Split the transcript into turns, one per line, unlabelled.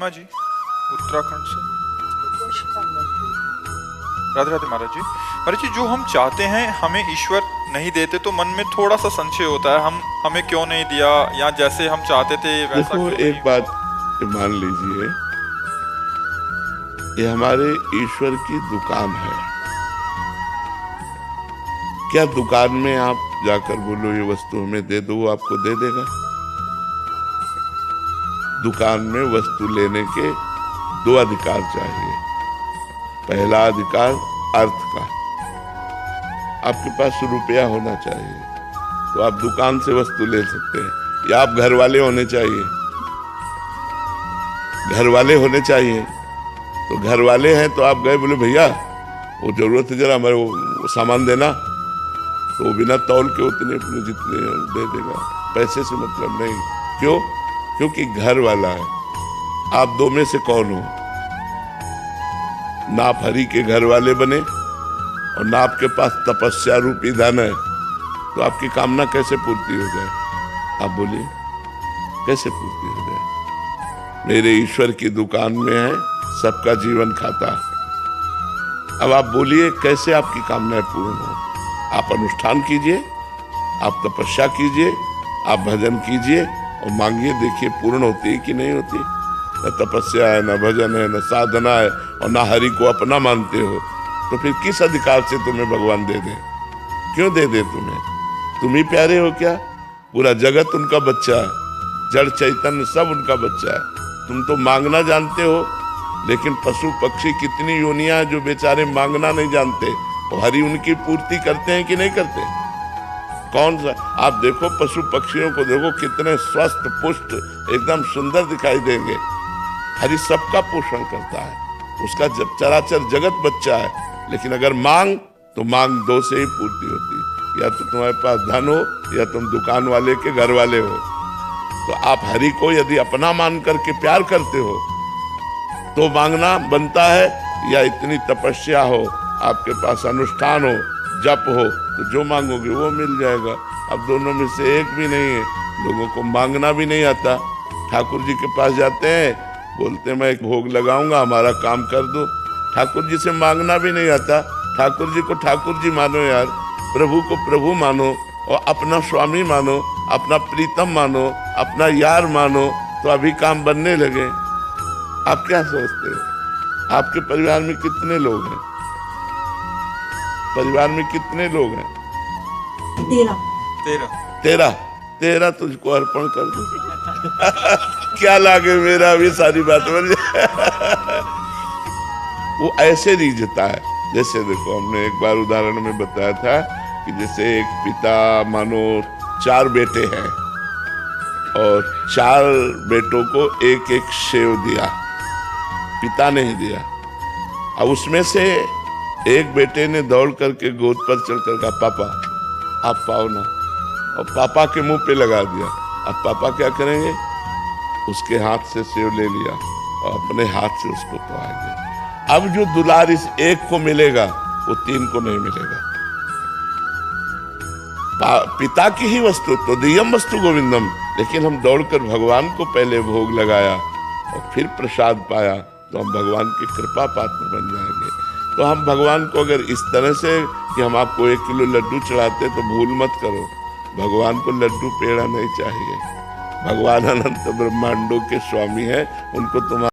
माँ जी उत्तराखंड से। राधे राधे महाराज जी। महाराज जी, जो हम चाहते हैं हमें ईश्वर नहीं देते तो मन में थोड़ा सा संशय होता है, हमें क्यों नहीं दिया, या जैसे हम चाहते थे वैसा
देखो,
क्यों
एक
नहीं
बात मान लीजिए, ये हमारे ईश्वर की दुकान है। क्या दुकान में आप जाकर बोलो ये वस्तु हमें दे दो, वो आपको दे देगा? दुकान में वस्तु लेने के दो अधिकार चाहिए। पहला अधिकार अर्थ का, आपके पास रुपया होना चाहिए तो आप दुकान से वस्तु ले सकते हैं, या आप घर वाले होने चाहिए। घर वाले होने चाहिए तो घर वाले हैं तो आप गए, बोले भैया वो जरूरत है, जरा हमारे वो सामान देना, तो वो बिना तौल के उतने अपने जितने दे देगा, पैसे से मतलब नहीं। क्यों? क्योंकि घर वाला है। आप दो में से कौन हो? ना आप हरि के घर वाले बने और ना आपके पास तपस्या रूपी धन है, तो आपकी कामना कैसे पूर्ति हो जाए? आप बोलिए, कैसे पूर्ति हो जाए? मेरे ईश्वर की दुकान में है सबका जीवन खाता। अब आप बोलिए कैसे आपकी कामनाएं पूर्ण हो? आप अनुष्ठान कीजिए, आप तपस्या कीजिए, आप भजन कीजिए और मांगिए, देखिए पूर्ण होती है कि नहीं होती। न तपस्या है, न भजन है, न साधना है, और न हरि को अपना मानते हो, तो फिर किस अधिकार से तुम्हें भगवान दे दे? क्यों दे दे तुम्हें? तुम ही प्यारे हो क्या? पूरा जगत उनका बच्चा है, जड़ चैतन्य सब उनका बच्चा है। तुम तो मांगना जानते हो, लेकिन पशु पक्षी कितनी योनियां जो बेचारे मांगना नहीं जानते, और हरि उनकी पूर्ति करते हैं कि नहीं करते? कौन सा? आप देखो पशु पक्षियों को देखो, कितने स्वस्थ पुष्ट एकदम सुंदर दिखाई देंगे। हरि सबका पोषण करता है, उसका जब चराचर जगत बच्चा है। लेकिन अगर मांग तो मांग दो से ही पूर्ति होती है, या तो तुम्हारे पास धन हो या तुम दुकान वाले के घर वाले हो। तो आप हरि को यदि अपना मान करके प्यार करते हो तो मांगना बनता है, या इतनी तपस्या हो, आपके पास अनुष्ठान हो, जप हो, तो जो मांगोगे वो मिल जाएगा। अब दोनों में से एक भी नहीं है। लोगों को मांगना भी नहीं आता। ठाकुर जी के पास जाते हैं, बोलते हैं मैं एक भोग लगाऊंगा, हमारा काम कर दो। ठाकुर जी से मांगना भी नहीं आता। ठाकुर जी को ठाकुर जी मानो यार, प्रभु को प्रभु मानो, और अपना स्वामी मानो, अपना प्रीतम मानो, अपना यार मानो, तो अभी काम बनने लगे। आप क्या सोचते हो? आपके परिवार में कितने लोग हैं? परिवार में कितने लोग हैं? 13 तुझको अर्पण कर दो। क्या लागे मेरा भी सारी बात बन जाए। वो ऐसे रीझता है, जैसे देखो हमने एक बार उदाहरण में बताया था कि जैसे एक पिता मानो 4 बेटे हैं और 4 बेटों को एक एक सेव दिया, पिता नहीं दिया। अब उसमें से एक बेटे ने दौड़ करके गोद पर चढ़कर कहा पापा आप पाओ ना, और पापा के मुंह पे लगा दिया। अब पापा क्या करेंगे? उसके हाथ से सेव ले लिया और अपने हाथ से उसको पवाएंगे। अब जो दुलार इस एक को मिलेगा वो 3 को नहीं मिलेगा। पिता की ही वस्तु तो दियम वस्तु गोविंदम, लेकिन हम दौड़कर भगवान को पहले भोग लगाया और फिर प्रसाद पाया, तो हम भगवान की कृपा पात्र बन जाएंगे। तो हम भगवान को अगर इस तरह से कि हम आपको 1 किलो लड्डू चढ़ाते, तो भूल मत करो, भगवान को लड्डू पेड़ा नहीं चाहिए। भगवान अनंत ब्रह्मांडों के स्वामी हैं, उनको तुम्हारा